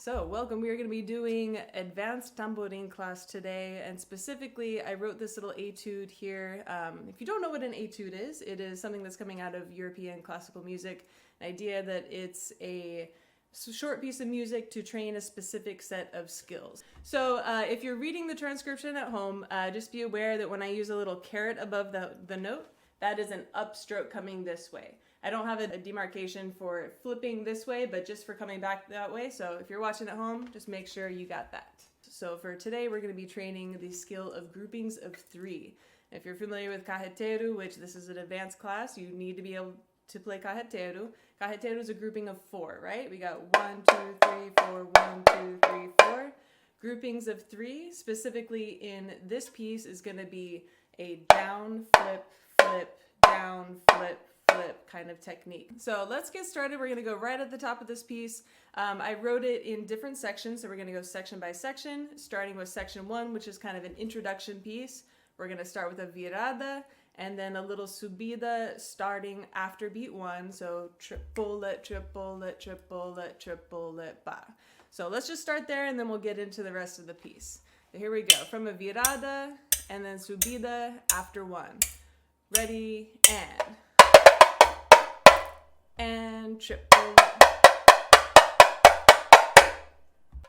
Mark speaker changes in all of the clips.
Speaker 1: So welcome, we are going to be doing advanced tamborim class today, and specifically I wrote this little etude here. If you don't know what an etude is, it is something that's coming out of European classical music, an idea that it's a short piece of music to train a specific set of skills. So if you're reading the transcription at home, just be aware that when I use a little caret above the note, that is an upstroke coming this way. I don't have a demarcation for flipping this way, but just for coming back that way. So if you're watching at home, just make sure you got that. So for today, we're going to be training the skill of groupings of 3. If you're familiar with Cadle, which this is an advanced class, you need to be able to play Cadle. Cadle is a grouping of 4, right? We got 1, 2, 3, 4, 1, 2, 3, 4. Groupings of 3, specifically in this piece, is going to be a down, flip, flip, down, flip, flip kind of technique. So let's get started. We're going to go right at the top of this piece. I wrote it in different sections, so we're going to go section by section, starting with section 1, which is kind of an introduction piece. We're going to start with a virada and then a little subida starting after beat 1. So triplet, triplet, triplet, triplet, ba. So let's just start there and then we'll get into the rest of the piece. So here we go. From a virada and then subida after 1. Ready, and triple.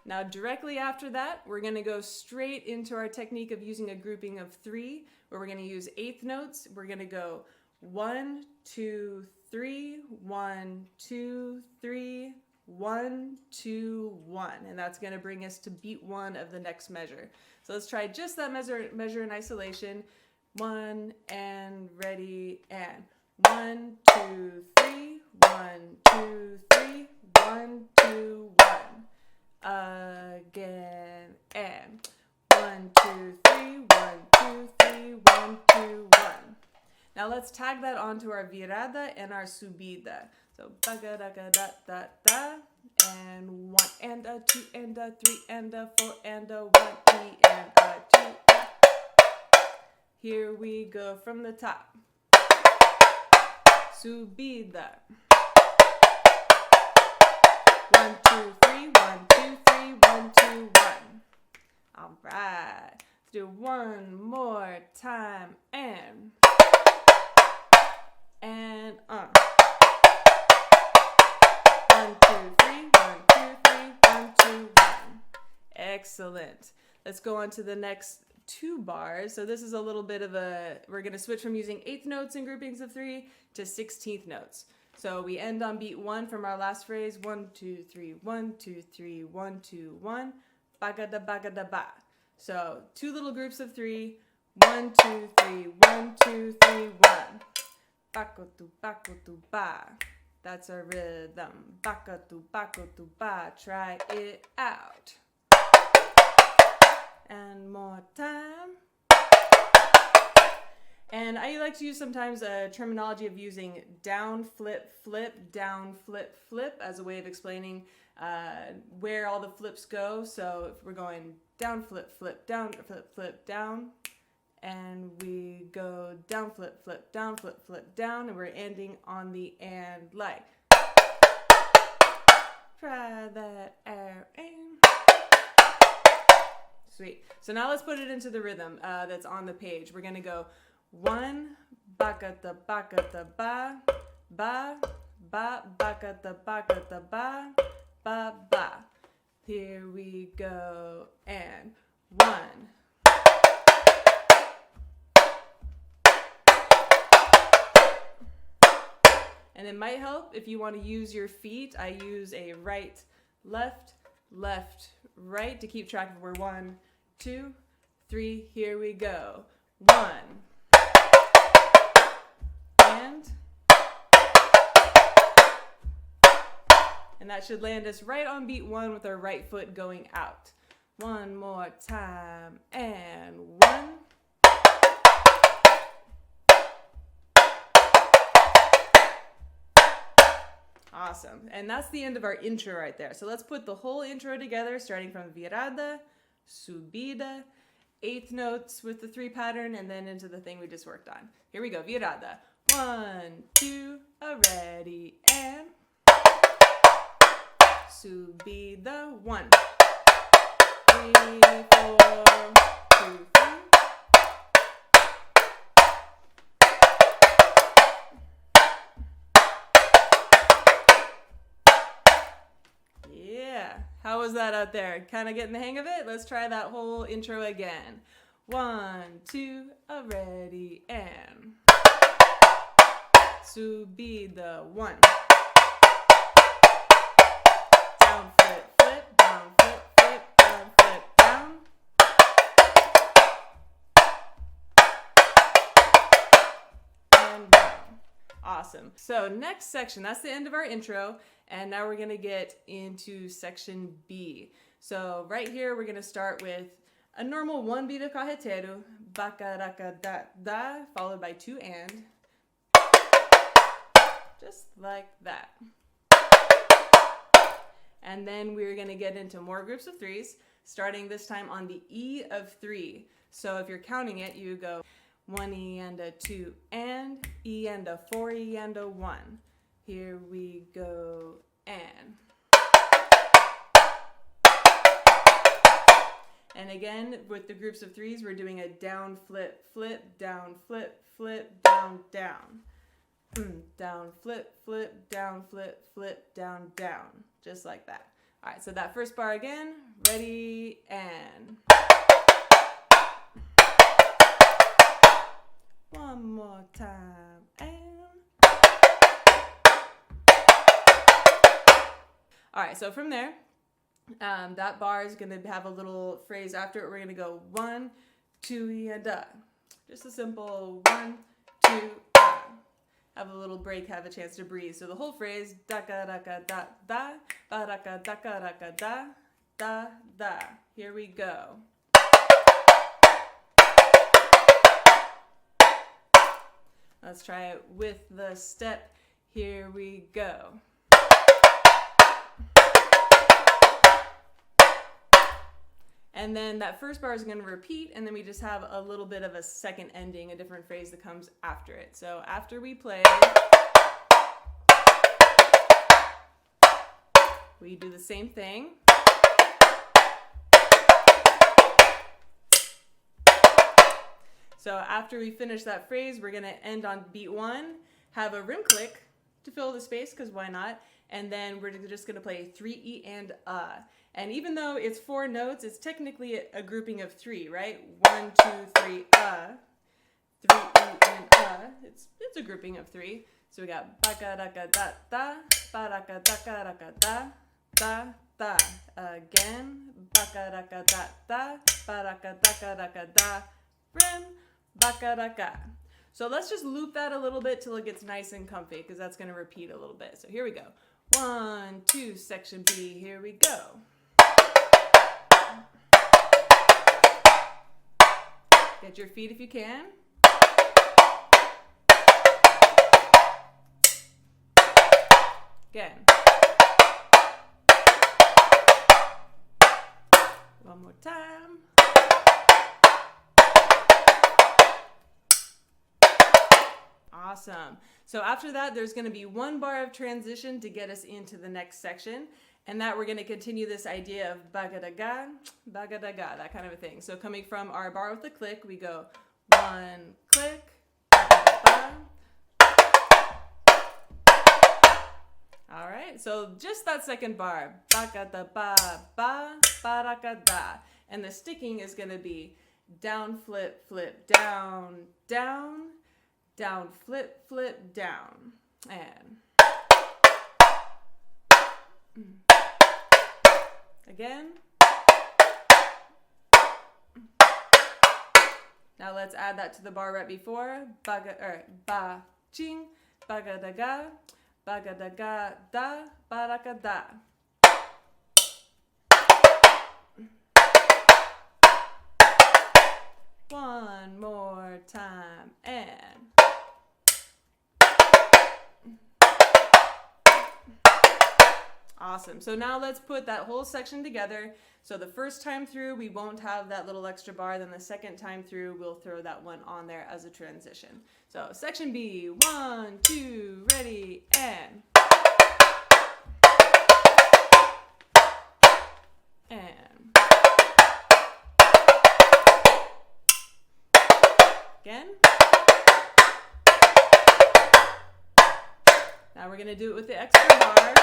Speaker 1: Now directly after that, we're going to go straight into our technique of using a grouping of 3, where we're going to use 8th notes. We're going to go 1, 2, 3, 1, 2, 3, 1, 2, 1. And that's going to bring us to beat 1 of the next measure. So let's try just that measure in isolation. 1 and ready and 1, 2, 3, 1, 2, 3, 1, 2, 1. Again and 1, 2, 3, 1, 2, 3, 1, 2, 1. Now let's tag that onto our virada and our subida. So baga da da da da and 1 and a 2 and a 3 and a 4 and a 1 E and a 2. Here we go from the top. Subida. 1, 2, 3, 1, 2, 3, 1, 2, 1. All right. Let's do one more time and 1, 2, 3, 1, 2, 3, 1, 2, 1. Excellent. Let's go on to the next 2 bars. So this is a little bit of we're going to switch from using 8th notes in groupings of 3 to 16th notes. So we end on beat 1 from our last phrase. 1, 2, 3, 1, 2, 3, 1, 2, 1. Baga da ba. So 2 little groups of 3. 1, 2, 3, 1, 2, 3, 1. Bako tu ba. That's our rhythm. Baka tu ba. Try it out. And more time. And I like to use sometimes a terminology of using down, flip, flip, down, flip, flip as a way of explaining where all the flips go. So if we're going down, flip, flip, down, flip, flip, down, and we go down, flip, flip, down, flip, flip, down, and we're ending on the and like. Try that air and. Sweet. So now let's put it into the rhythm that's on the page. We're going to go 1, bakata bakata ba, ba, ba, bakata bakata ba, ba, ba. Here we go, and 1. And it might help if you want to use your feet. I use a right, left, left, right to keep track of where 1, 2, 3, here we go. 1. And that should land us right on beat 1 with our right foot going out. 1 more time and 1. Awesome. And that's the end of our intro right there. So let's put the whole intro together, starting from virada, subida, 8th notes with the 3 pattern, and then into the thing we just worked on. Here we go. Virada. 1, 2, ready, and Subir the 1, 3, 4, 2, 3. Yeah, how was that out there? Kind of getting the hang of it? Let's try that whole intro again. 1, 2, ready, and subir the 1. Down, flip, flip, down, flip, flip, down, flip, down. And down. Awesome. So next section, that's the end of our intro. And now we're going to get into section B. So right here, we're going to start with a normal 1 beat of carreteiro, bacaraka da da, followed by 2 and, just like that. And then we're going to get into more groups of 3s, starting this time on the E of 3. So if you're counting it, you go 1 E and a 2 and, E and a 4 E and a 1. Here we go, and. And again, with the groups of 3s, we're doing a down, flip, flip, down, flip, flip, down, down. Down, flip, flip, down, flip, flip, down, down. Just like that. All right, so that first bar again. Ready, and. One more time, and. All right, so from there, that bar is going to have a little phrase after it. We're going to go 1, 2, and da. Just a simple 1, 2, da. Have a little break, have a chance to breathe. So the whole phrase, da ka da ka da da, ba da ka da ka da ka da, da da. Here we go. Let's try it with the step. Here we go. And then that first bar is going to repeat, and then we just have a little bit of a second ending, a different phrase that comes after it. So after we play, we do the same thing. So after we finish that phrase, we're going to end on beat 1, have a rim click to fill the space, because why not? And then we're just going to play 3 E and And even though it's 4 notes, it's technically a grouping of 3, right? 1, 2, 3, 3 E and It's a grouping of 3. So we got bacaraka da da, baraka dakaraka da, da da. Again, bacaraka da da, baraka dakaraka da, rim, bacaraka. So let's just loop that a little bit till it gets nice and comfy, because that's going to repeat a little bit. So here we go. 1, 2, section B. Here we go. Get your feet if you can. Again. One more time. Awesome. So after that, there's going to be 1 bar of transition to get us into the next section. And that we're going to continue this idea of bagadaga, bagadaga, that kind of a thing. So coming from our bar with the click, we go 1 click, bagadaga. All right, so just that second bar, bagada ba ba barakada. And the sticking is going to be down, flip, flip, down, down, down, flip, flip, down, and again. Now let's add that to the bar right before. Ba ching, bagadaga, bagadaga da, barakada. One more time, and awesome. So now let's put that whole section together. So the first time through, we won't have that little extra bar. Then the second time through, we'll throw that one on there as a transition. So section B, 1, 2, ready, and Again. Now we're going to do it with the extra bar.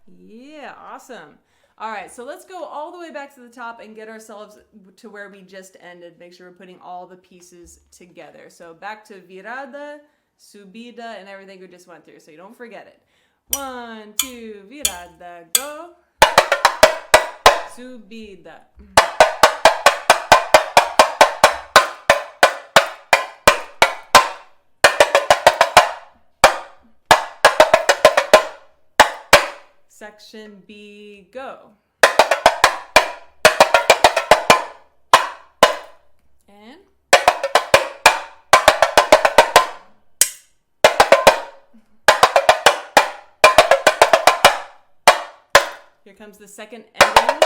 Speaker 1: Yeah, awesome. All right, so let's go all the way back to the top and get ourselves to where we just ended. Make sure we're putting all the pieces together. So back to virada, subida, and everything we just went through, so you don't forget it. 1, 2, virada, go. Subida. Section B, go. And here comes the second ending.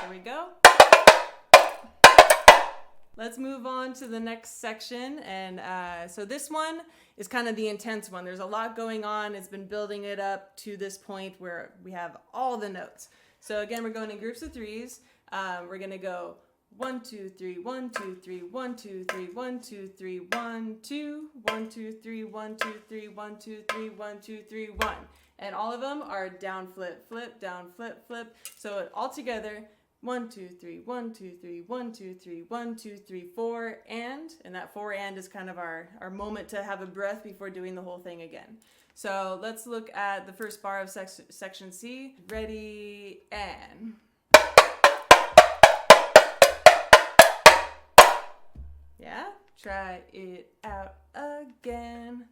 Speaker 1: There we go. Let's move on to the next section. And so this one is kind of the intense one. There's a lot going on. It's been building it up to this point where we have all the notes. So again, we're going in groups of threes. We're going to go 1, 2, 3, 1, 2, 3, 1, 2, 3, 1, 2, 3, 1, 2, 1, 2, 3, 1, 2, 3, 1, 2, 3, 1, 2, 3, 1. And all of them are down, flip, flip, down, flip, flip. So all together, 1, 2, 3, 1, 2, 3, 1, 2, 3, 1, 2, 3, 4, and that 4 and is kind of our moment to have a breath before doing the whole thing again. So let's look at the first bar of section C. Ready, and. Yeah, try it out again.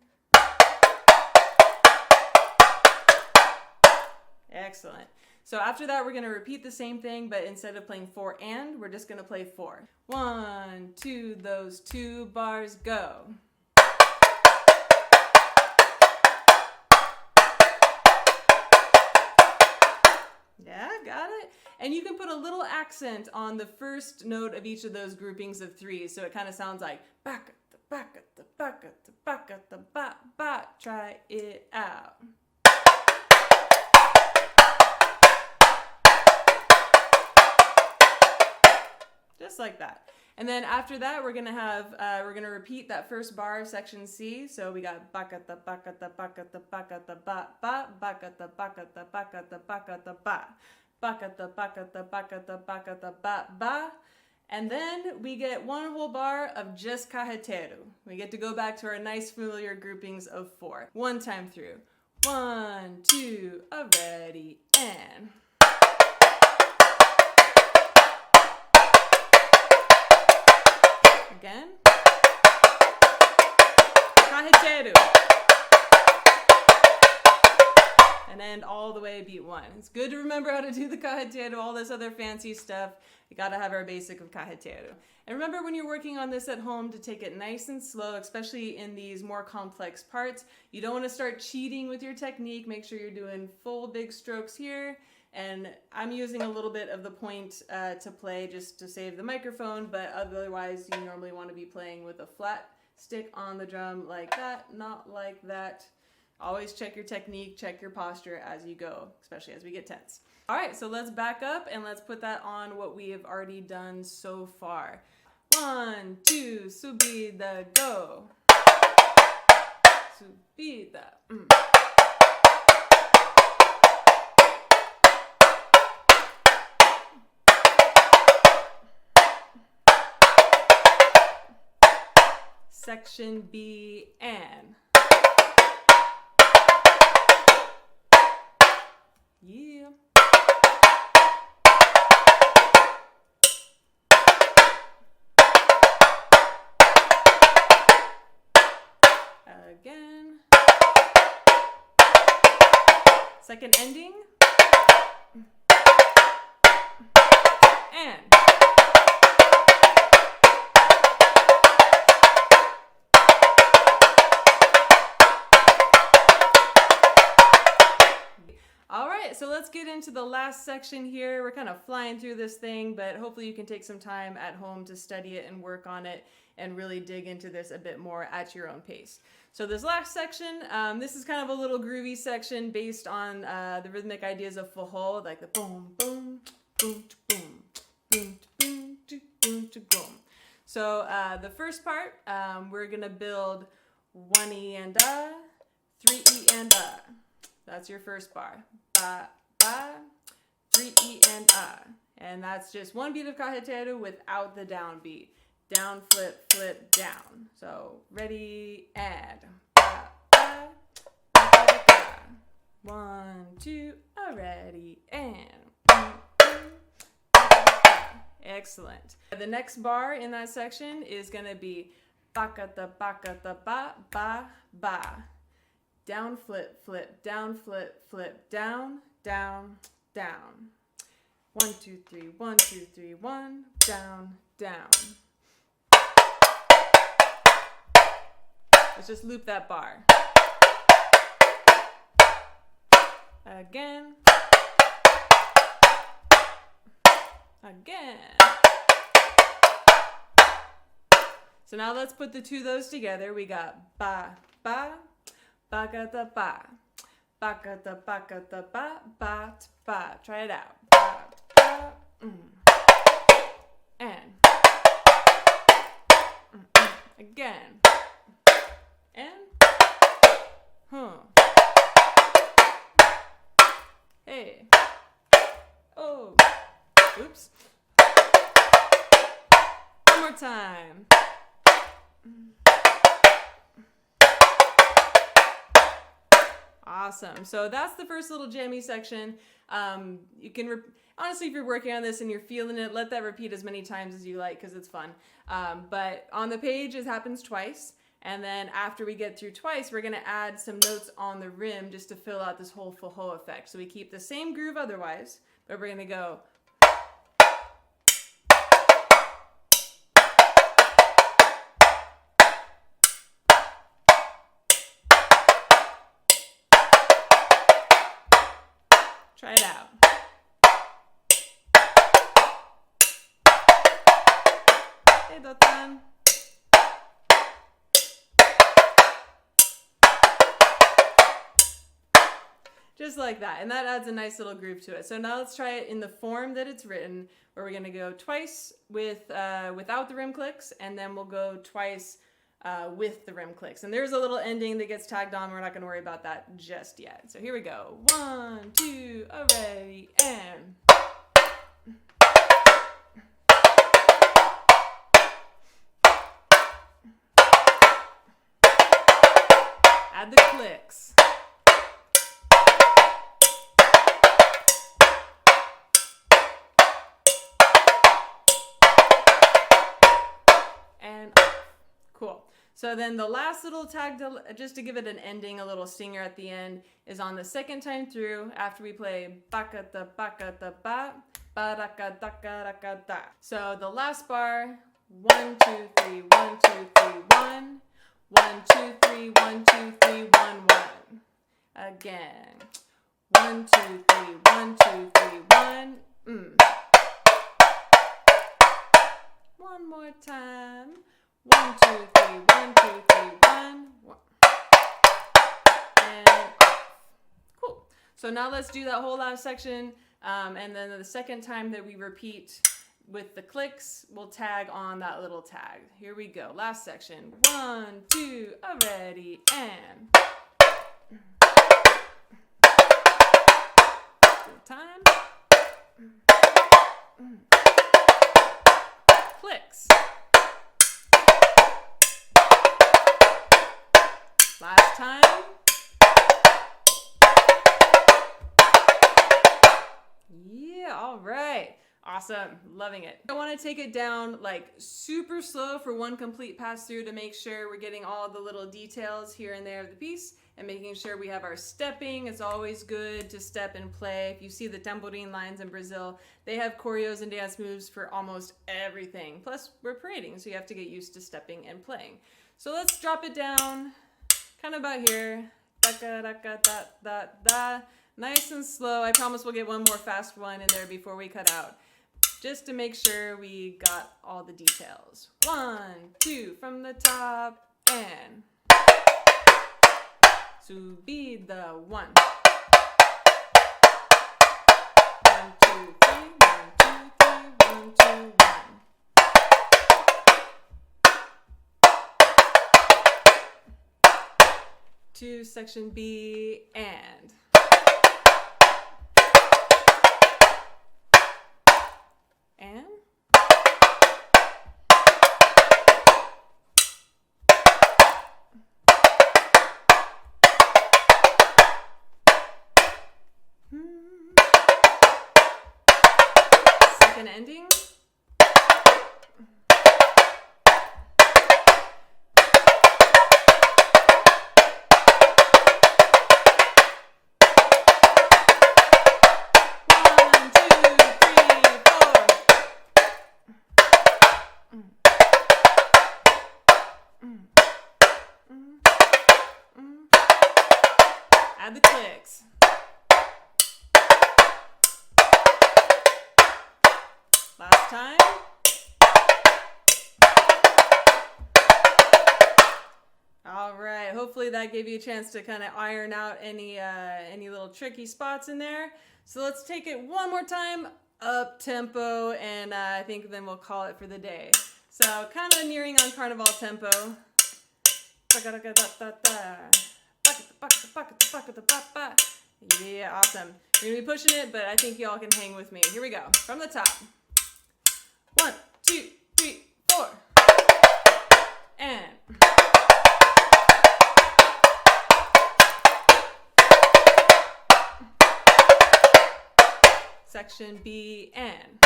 Speaker 1: Excellent. So after that, we're going to repeat the same thing, but instead of playing 4 and, we're just going to play 4. 1, 2, those 2 bars, go. Yeah, got it. And you can put a little accent on the first note of each of those groupings of 3, so it kind of sounds like back at the back at the back at the back at the ba ba. Try it out. Just like that. And then after that, we're gonna repeat that first bar of section C. So we got bakata bakata bakata bakata ba ba bakata bakata bakata bakata ba bakata bakata bakata bakata ba ba. And then we get one whole bar of just carreteiro. We get to go back to our nice familiar groupings of 4. One time through. 1, 2, ready, and. Again. Carreteiro. And end all the way beat 1. It's good to remember how to do the carreteiro, all this other fancy stuff. You gotta have our basic of carreteiro. And remember when you're working on this at home to take it nice and slow, especially in these more complex parts. You don't want to start cheating with your technique. Make sure you're doing full big strokes here. And I'm using a little bit of the point to play just to save the microphone, but otherwise you normally want to be playing with a flat stick on the drum like that, not like that. Always check your technique, check your posture as you go, especially as we get tense. All right, so let's back up and let's put that on what we have already done so far. 1, 2, subida, go. Subida. Section B, and. Yeah. Again. Second ending. And. All right, so let's get into the last section here. We're kind of flying through this thing, but hopefully you can take some time at home to study it and work on it and really dig into this a bit more at your own pace. So this last section, this is kind of a little groovy section based on the rhythmic ideas of faho, like the boom, boom, boom, boom, boom, boom, boom, boom. So the first part, we're gonna build 1 E and A, 3 E and A. That's your first bar. Ba, ba, 3 E and A. And that's just one beat of carreteiro without the downbeat. Down, flip, flip, down. So ready, and ba, ba, ba, ba, ba. 1, 2, ready, and excellent. The next bar in that section is going to be bakata bakata ba ba ba. Down, flip, flip, down, flip, flip, down, down, down. 1, 2, 3, 1, 2, 3, 1, down, down. Let's just loop that bar. Again. Again. So now let's put the two of those together. We got ba, ba, bakata ba. Bakata bakata ba, ba, ba. Try it out. Ba, ba, and. Again. And. Hey. Oh. Oops. One more time. Awesome. So that's the first little jammy section. You can, honestly, if you're working on this and you're feeling it, let that repeat as many times as you like because it's fun. But on the page, it happens twice. And then after we get through twice, we're going to add some notes on the rim just to fill out this whole faho effect. So we keep the same groove otherwise, but we're going to go. Try it out. Hey, Dotan. Just like that, and that adds a nice little groove to it. So now let's try it in the form that it's written, where we're gonna go twice without the rim clicks, and then we'll go twice with the rim clicks. And there's a little ending that gets tagged on. We're not gonna worry about that just yet. So here we go. 1, 2, ready, and. Add the clicks. Cool. So then the last little tag, just to give it an ending, a little stinger at the end, is on the second time through after we play bakata bakata ba, baraka daka raka da. So the last bar, 1, 2, 3, 1, 2, 3, 1, 1, 2, 3, 1, 2, 3, 1, 1. Again. 1, 2, 3, 1, 2, 3, 1. One more time. 1, 2, 3, 1, 2, 3, 1. And off. Cool. So now let's do that whole last section. And then the second time that we repeat with the clicks, we'll tag on that little tag. Here we go. Last section. 1, 2, ready, and. Good time. Clicks. Last time. Yeah, all right. Awesome. Loving it. I want to take it down like super slow for one complete pass through to make sure we're getting all the little details here and there of the piece and making sure we have our stepping. It's always good to step and play. If you see the Tamborim lines in Brazil, they have choreos and dance moves for almost everything. Plus, we're parading, so you have to get used to stepping and playing. So let's drop it down. Kind of about here, da da da da da da. Nice and slow. I promise we'll get one more fast one in there before we cut out, just to make sure we got all the details. 1, 2, from the top, and subir the 1. 1, 2, 3, 1, 2, 3, 1, 2, 1. To section B, and second ending. Add the clicks. Last time. All right, hopefully that gave you a chance to kind of iron out any little tricky spots in there. So let's take it one more time, up tempo, and I think then we'll call it for the day. So kind of nearing on carnival tempo. Yeah, awesome. You're gonna be pushing it, but I think y'all can hang with me. Here we go. From the top. 1, 2, 3, 4. And section B, and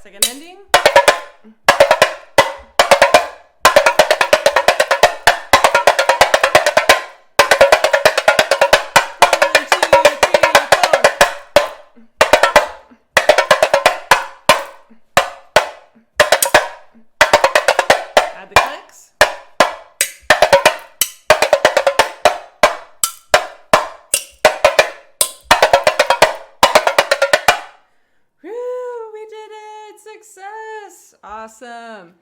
Speaker 1: second ending. Add the clicks. Woo, we did it! Success! Awesome.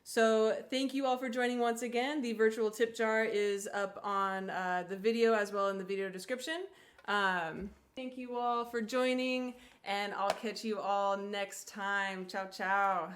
Speaker 1: So thank you all for joining once again. The virtual tip jar is up on the video as well in the video description. Thank you all for joining, and I'll catch you all next time. Ciao, ciao.